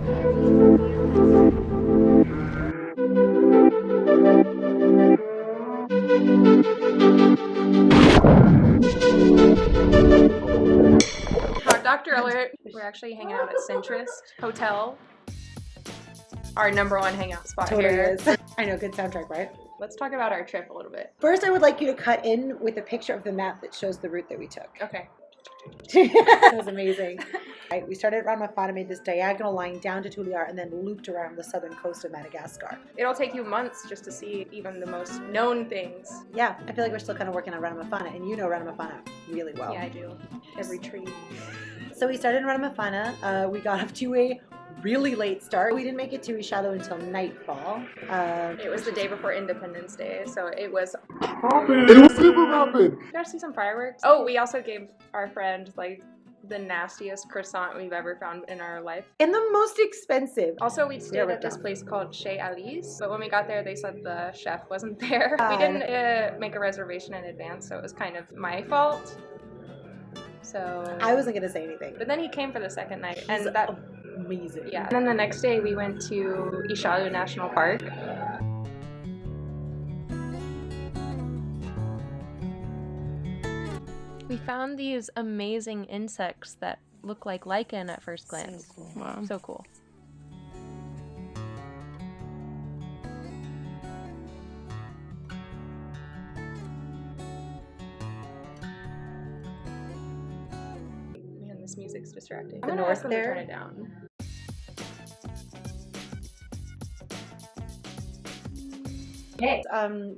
Dr. Alert, we're actually hanging out at Centrist Hotel. Our #1 hangout spot here. Is. I know, good soundtrack, right? Let's talk about our trip a little bit. First, I would like you to cut in with a picture of the map that shows the route that we took. Okay. That was amazing. Right, we started at Ramafana, made this diagonal line down to Toliara, and then looped around the southern coast of Madagascar. It'll take you months just to see even the most known things. Yeah, I feel like we're still kind of working on Ramafana, and you know Ramafana really well. Yeah, I do. Every tree. So we started in Ramafana. We got off to a really late start. We didn't make it to Isalo until nightfall. It was the day before Independence Day, so it was rapid. It was super rapid. We got to see some fireworks. Oh, we also gave our friend like the nastiest croissant we've ever found in our life. And the most expensive. Also, we stayed at this place called Chez Alice, but when we got there, they said the chef wasn't there. We didn't make a reservation in advance, so it was kind of my fault. So I wasn't gonna say anything. But then he came for the second night, and He's that amazing. Yeah. And then the next day, we went to Isalo National Park. We found these amazing insects that look like lichen at first glance. So cool. Wow. So cool. Man, this music's distracting. The I'm gonna north ask them to there? turn it down. Hey.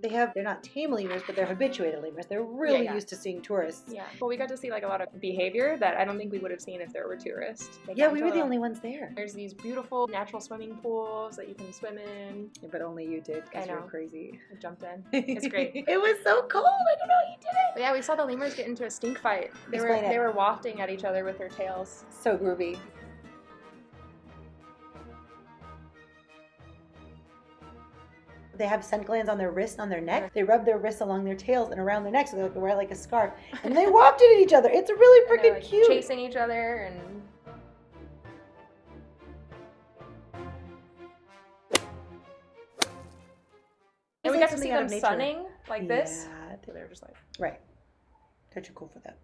They're not tame lemurs, but they're habituated lemurs. They're really used to seeing tourists. Yeah. Well, we got to see like a lot of behavior that I don't think we would have seen if there were tourists. Yeah, we were the only ones there. There's these beautiful natural swimming pools that you can swim in. Yeah, but only you did because you're crazy. I jumped in. It's great. It was so cold. I don't know how you did it. But yeah, we saw the lemurs get into a stink fight. They were wafting at each other with their tails. So groovy. They have scent glands on their wrists, on their neck. They rub their wrists along their tails and around their necks, so they wear like a scarf. And they wafted at each other. It's really freaking cute. Chasing each other and. And we got to see them sunning like this. Yeah. They were just like. Right. They're too cool for that.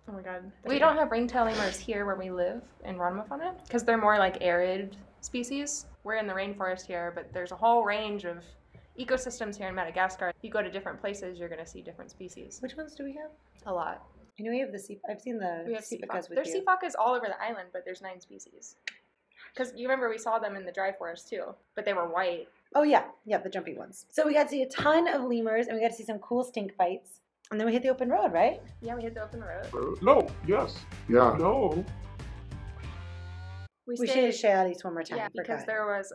Oh my god. We don't have ringtail lemurs here where we live in Raniala because they're more like arid species. We're in the rainforest here, but there's a whole range of ecosystems here in Madagascar. If you go to different places, you're going to see different species. Which ones do we have? A lot. I know we have the sea. I've seen the sea pacas with There's sea pacas all over the island, but there's 9 species. Because you remember we saw them in the dry forest too, but they were white. Oh yeah, the jumpy ones. So we got to see a ton of lemurs, and we got to see some cool stink fights. And then we hit the open road, right? Yeah, we hit the open road. No, yes. Yeah. No. We should share these one more time. Yeah, because there was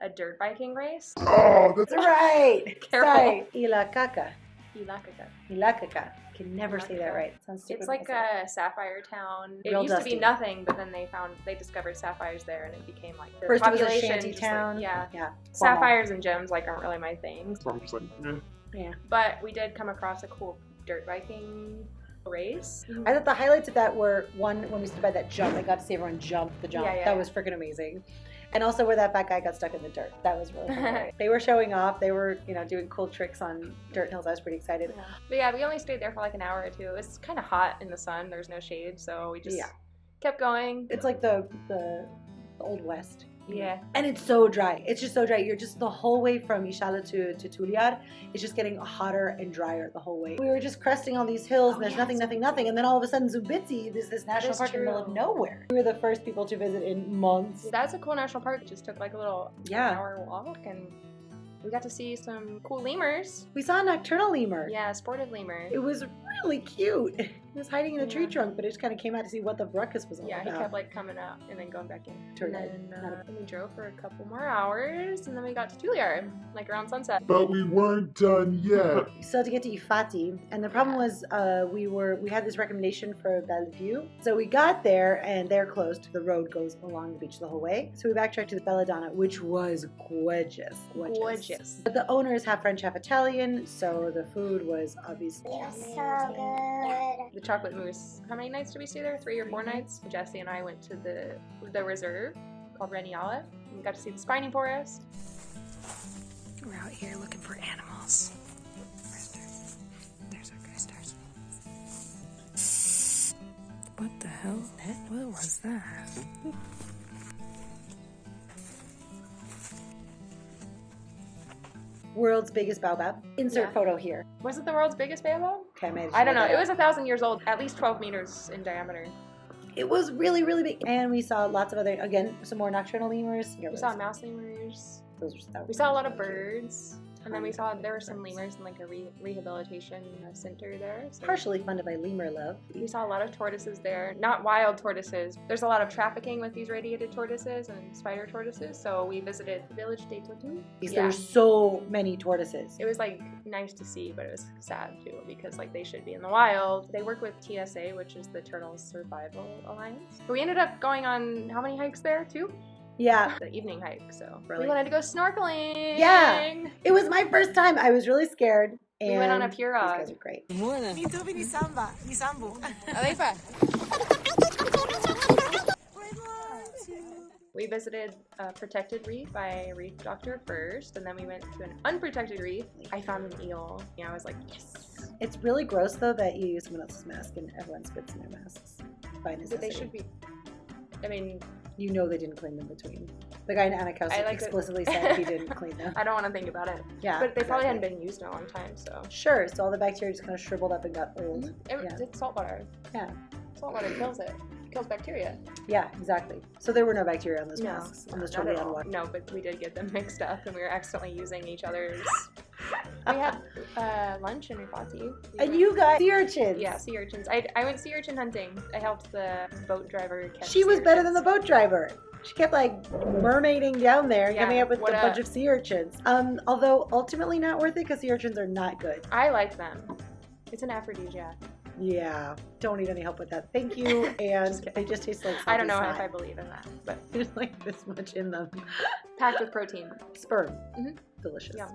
a dirt biking race. Oh, that's right. Careful. Sorry. Ilakaka. Ilakaka. Ilakaka. Can never say that right. It sounds stupid. It's like a sapphire town. It Real used dusty. to be nothing, but then they discovered sapphires there, and it became like the first it was a population. shanty town. Like, yeah. Sapphires and gems like aren't really my thing. I'm just like, Yeah. But we did come across a cool dirt biking race. I thought the highlights of that were one when we stood by that jump. I got to see everyone jump the jump. That was freaking amazing. And also where that fat guy got stuck in the dirt. That was really fun. They were showing off. They were, doing cool tricks on dirt hills. I was pretty excited. Yeah. But yeah, we only stayed there for like an hour or two. It was kind of hot in the sun. There's no shade, so we just kept going. It's like the Old West. Yeah. And it's so dry. It's just so dry. You're just the whole way from Isalo to Toliara, it's just getting hotter and drier the whole way. We were just cresting all these hills and there's nothing. And then all of a sudden Zombitse, there's this national park in the middle of nowhere. We were the first people to visit in months. That's a cool national park. It just took like a little hour walk and we got to see some cool lemurs. We saw a nocturnal lemur. Yeah, a sportive lemur. It was really cute. He was hiding in a tree trunk, but it just kind of came out to see what the ruckus was all about. Yeah, he kept like coming out and then going back in. Tour guide. And then we drove for a couple more hours and then we got to Toliara, like around sunset. But we weren't done yet. We still had to get to Ifati, and the problem was we had this recommendation for Bellevue. So we got there and they're closed. The road goes along the beach the whole way. So we backtracked to the Belladonna, which was gorgeous. But the owner is half French, half Italian, so the food was obviously so good. The chocolate mousse. How many nights did we stay there? 3 or 4 nights? Jesse and I went to the reserve. called Raniala. We got to see the spiny forest. We're out here looking for animals. Where's Darcy? There's our guy, Darcy. What the hell? What was that? World's biggest baobab. Insert photo here. Was it the world's biggest baobab? Okay, I don't know. It was 1,000 years old, at least 12 meters in diameter. It was really, really big. And we saw lots of other, again, some more nocturnal lemurs. We saw mouse lemurs. We saw a lot of birds. And then we saw there were some lemurs in like a rehabilitation center there. So partially funded by lemur love. We saw a lot of tortoises there. Not wild tortoises. There's a lot of trafficking with these radiated tortoises and spider tortoises. So we visited the village de Totu. There were so many tortoises. It was like nice to see, but it was sad too because like they should be in the wild. They work with TSA, which is the Turtles Survival Alliance. But we ended up going on how many hikes there? 2? Yeah. The evening hike, so really? We wanted to go snorkeling. Yeah. It was my first time. I was really scared. And we went on a pirogue. These guys are great. We visited a protected reef by a reef doctor first, and then we went to an unprotected reef. I found an eel. Yeah, I was like, yes. It's really gross though that you use someone else's mask and everyone spits in their masks. By necessity. They should be. I mean, you know they didn't clean them between. The guy in Anakao explicitly said he didn't clean them. I don't want to think about it. Yeah, but they probably hadn't been used in a long time, so. Sure, so all the bacteria just kind of shriveled up and got old. It's salt water. Yeah. Salt water kills it. It kills bacteria. Yeah, exactly. So there were no bacteria on those masks. On those totally unwashed. No, but we did get them mixed up and we were accidentally using each other's. We had lunch in Rifati. And you got sea urchins. Yeah, sea urchins. I went sea urchin hunting. I helped the boat driver catch She was sea better urchins. than the boat driver. She kept like mermaiding down there and coming up with a bunch of sea urchins. Although ultimately not worth it because sea urchins are not good. I like them. It's an aphrodisiac. Yeah, don't need any help with that. Thank you. And they just taste like I don't know snot. if I believe in that, but there's like this much in them. Packed with protein. Sperm. Mm-hmm. Delicious. Yum.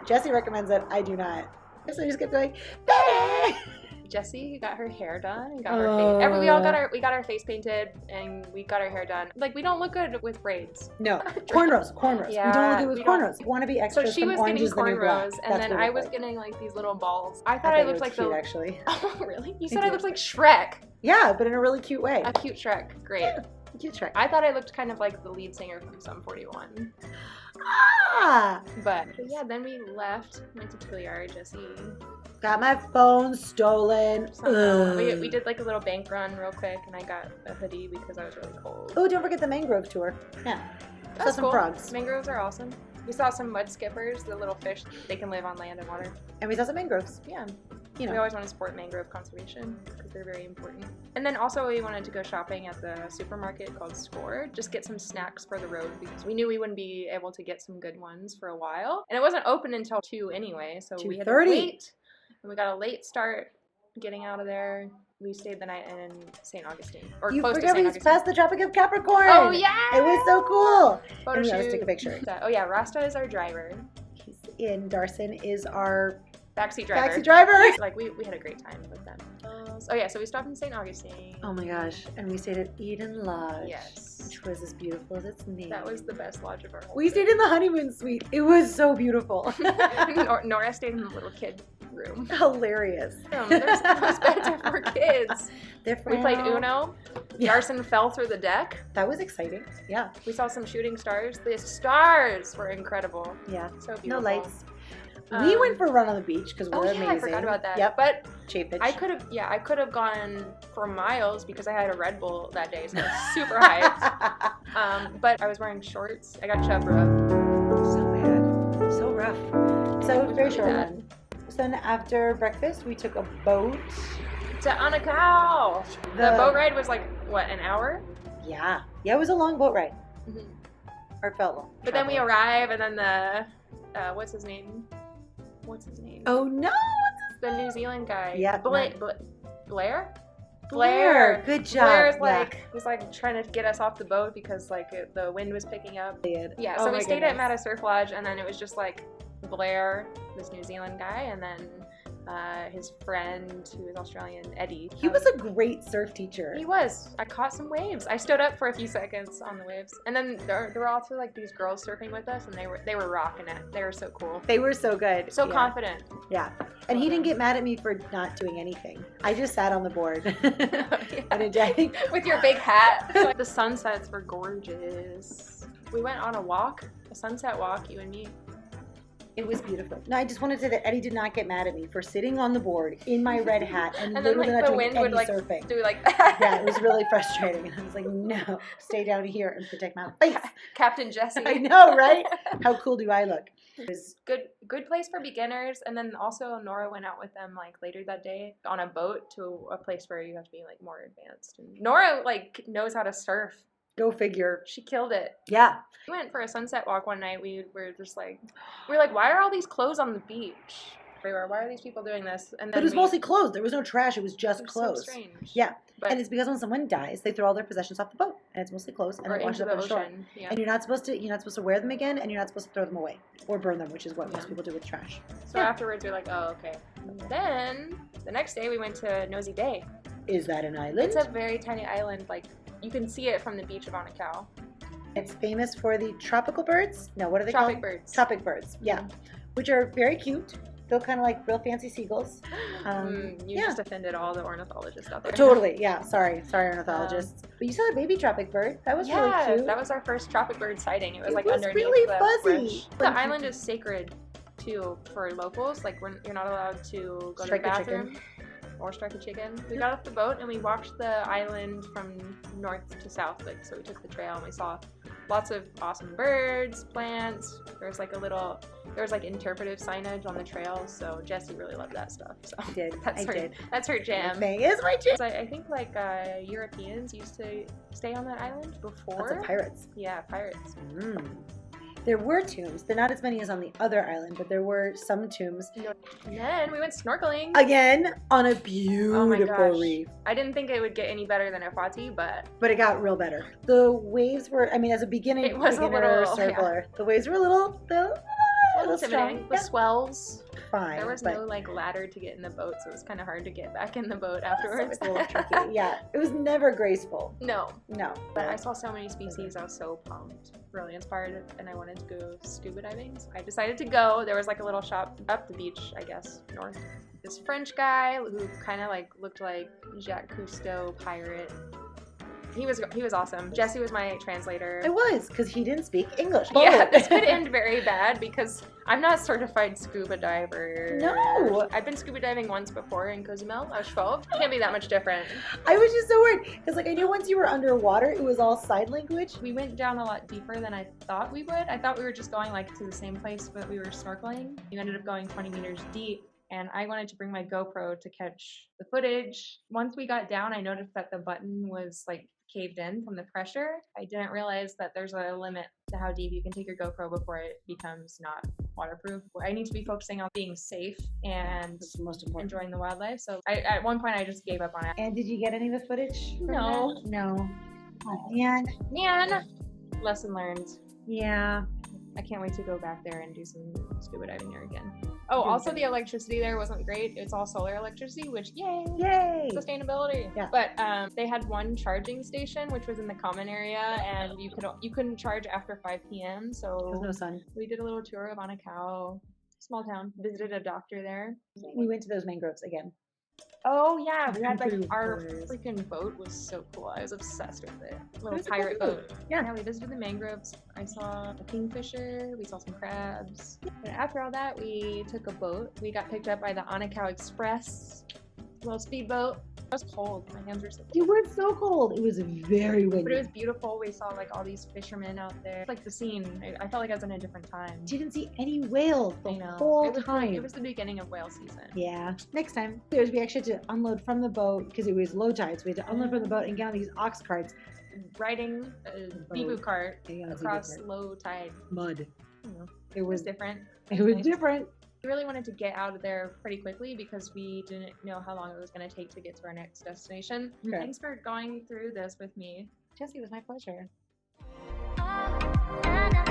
Jessie recommends it. I do not. So I just kept going, "Bae!" Jessie got her hair done and got her face. We all got our face painted and we got our hair done. Like we don't look good with braids. No, cornrows. Yeah, we don't look good with cornrows. You want to be extra. So she was getting cornrows, and then I was getting like these little balls. I thought I looked like cute, actually. Oh really? You said I looked like Shrek. Yeah, but in a really cute way. A cute Shrek. Great. Cute Shrek. I thought I looked kind of like the lead singer from Sum 41. But yeah, then we left, went to Toliara. Jessie got my phone stolen. We did like a little bank run real quick, and I got a hoodie because I was really cold. Oh, don't forget the mangrove tour. Yeah, saw some frogs. Mangroves are awesome. We saw some mud skippers, the little fish. They can live on land and water. And we saw some mangroves. Yeah. You know. We always want to support mangrove conservation because they're very important. And then also we wanted to go shopping at the supermarket called Score, just get some snacks for the road because we knew we wouldn't be able to get some good ones for a while. And it wasn't open until 2 anyway, so we had to wait. And we got a late start getting out of there. We stayed the night in St. Augustine. Or you close to forgot St. we Augustine. passed the Tropic of Capricorn. Oh yeah! It was so cool. Photo shoot. Let's take a picture. Oh yeah, Rasta is our driver. He's in. Darson is our backseat driver. Backseat driver. Like we had a great time with them. Oh yeah, so we stopped in St. Augustine. Oh my gosh, and we stayed at Eden Lodge. Yes. Which was as beautiful as its name. That was the best lodge of our whole We stayed in the honeymoon suite. It was so beautiful. Nora stayed in the little kid room. Hilarious. Those beds are for kids. We played Uno. Yeah. Darson fell through the deck. That was exciting. Yeah. We saw some shooting stars. The stars were incredible. Yeah. So beautiful. No lights. We went for a run on the beach because we're amazing. I forgot about that. Yep. But Chafage. I could have gone for miles because I had a Red Bull that day, so I was super hyped. But I was wearing shorts. I got chub rubbed. So bad. So rough. So it was very short run. So then after breakfast, we took a boat to Anakao. The boat ride was like, what, an hour? Yeah. Yeah, it was a long boat ride. Mm-hmm. Or it felt long. But then we arrive, and then the, what's his name? Oh no! The New Zealand guy. Yeah. Blair? Blair. Good job. Blair's like, was like trying to get us off the boat because like the wind was picking up. Yeah, so we stayed at Madagascar Surf Lodge, and then it was just like Blair, this New Zealand guy, and then his friend who was Australian, Eddie. He was a great surf teacher. He was. I caught some waves. I stood up for a few seconds on the waves, and then there were also like these girls surfing with us, and they were rocking it. They were so cool. They were so good. So confident. Yeah. And he didn't get mad at me for not doing anything. I just sat on the board on a day. With your big hat. The sunsets were gorgeous. We went on a sunset walk, you and me. It was beautiful. No, I just wanted to say that Eddie did not get mad at me for sitting on the board in my red hat and then literally like not the doing wind any would like surfing. do like that. Yeah, it was really frustrating. And I was like, no, stay down here and protect my face. Captain Jesse. I know, right? How cool do I look? It was good place for beginners. And then also Nora went out with them like later that day on a boat to a place where you have to be like more advanced. And Nora like knows how to surf. Go figure. She killed it. Yeah. We went for a sunset walk one night. We were like, why are all these clothes on the beach? Everywhere. Why are these people doing this? And then But it was mostly clothes. There was no trash. It was just clothes. So strange. Yeah. But And it's because when someone dies, they throw all their possessions off the boat, and it's mostly clothes, and or it washes into up the on shore. ocean. Yeah. And you're not supposed to wear them again, and you're not supposed to throw them away or burn them, which is what most people do with trash. So afterwards, we're like, oh, okay. Then the next day, we went to Nosy Ve. Is that an island? It's a very tiny island. Like you can see it from the beach of Anakao. It's famous for the tropical birds. No, what are they Tropic called? birds. Tropic birds. Yeah, which are very cute. They're kind of like real fancy seagulls. You just offended all the ornithologists out there. Totally. Yeah. Sorry, ornithologists. But you saw the baby tropic bird. That was really cute. That was our first tropic bird sighting. It was like was underneath really the fuzzy. bush. The island is sacred too for locals. Like you're not allowed to go Strike to a the chicken. bathroom or strike a chicken. We got off the boat and we walked the island from north to south. Like so, we took the trail and we saw lots of awesome birds, plants. There was like interpretive signage on the trail. So Jessie really loved that stuff. So I did. That's her jam. Thing is my jam. So I think like Europeans used to stay on that island before. Lots of pirates. Yeah, pirates. There were tombs. There are not as many as on the other island, but there were some tombs. And then we went snorkeling. Again, on a beautiful gosh. reef. I didn't think it would get any better than Efati, but it got real better. The waves were, I mean, as a beginner It was a beginner little, surfler, the waves were a little intimidating. strong. The swells. Fine. There was but no like ladder to get in the boat, so it was kind of hard to get back in the boat it afterwards. was a little tricky. Yeah, it was never graceful. No, No. but I saw so many species. I was so pumped, really inspired, and I wanted to go scuba diving. So I decided to go. There was like a little shop up the beach, I guess, north. This French guy who kind of like looked like Jacques Cousteau pirate. He was awesome. Jesse was my translator. It was, because he didn't speak English. Yeah, this could end very bad because I'm not a certified scuba diver. No. I've been scuba diving once before in Cozumel. I was 12. Can't be that much different. I was just so worried, because like I knew once you were underwater, it was all sign language. We went down a lot deeper than I thought we would. I thought we were just going like to the same place, but we were snorkeling. We ended up going 20 meters deep. And I wanted to bring my GoPro to catch the footage. Once we got down, I noticed that the button was like caved in from the pressure. I didn't realize that there's a limit to how deep you can take your GoPro before it becomes not waterproof. I need to be focusing on being safe and That's the most important. enjoying the wildlife. So at one point I just gave up on it. And did you get any of the footage? From No. that? No. Oh, man. Man, lesson learned. Yeah. I can't wait to go back there and do some scuba diving there again. Oh, also the electricity there wasn't great. It's all solar electricity, which yay! Yay! Sustainability. Yeah. But they had one charging station, which was in the common area, and you couldn't charge after 5 p.m. There's So no sun. we did a little tour of Anakao, small town. Visited a doctor there. We went to those mangroves again. Oh yeah, we had like Pretty our cool. freaking boat was so cool. I was obsessed with it. Little was a cool pirate boat. boat. Yeah. We visited the mangroves. I saw a kingfisher. We saw some crabs. And after all that, we took a boat. We got picked up by the Anakao Express, little speedboat. It was cold. My hands were so cold. It was so cold. It was very windy. But it was beautiful. We saw like all these fishermen out there. Like the scene, I felt like I was in a different time. Didn't see any whales the I know. whole It was time. it was the beginning of whale season. Yeah. Next time. We actually had to unload from the boat because it was low tide. So we had to unload from the boat and get on these ox carts. Riding a Bibu cart across low tide. mud. You know, It it was was different. it was Nice. different. We really wanted to get out of there pretty quickly because we didn't know how long it was going to take to get to our next destination. Okay. Thanks for going through this with me. Jesse, it was my pleasure. Anakao.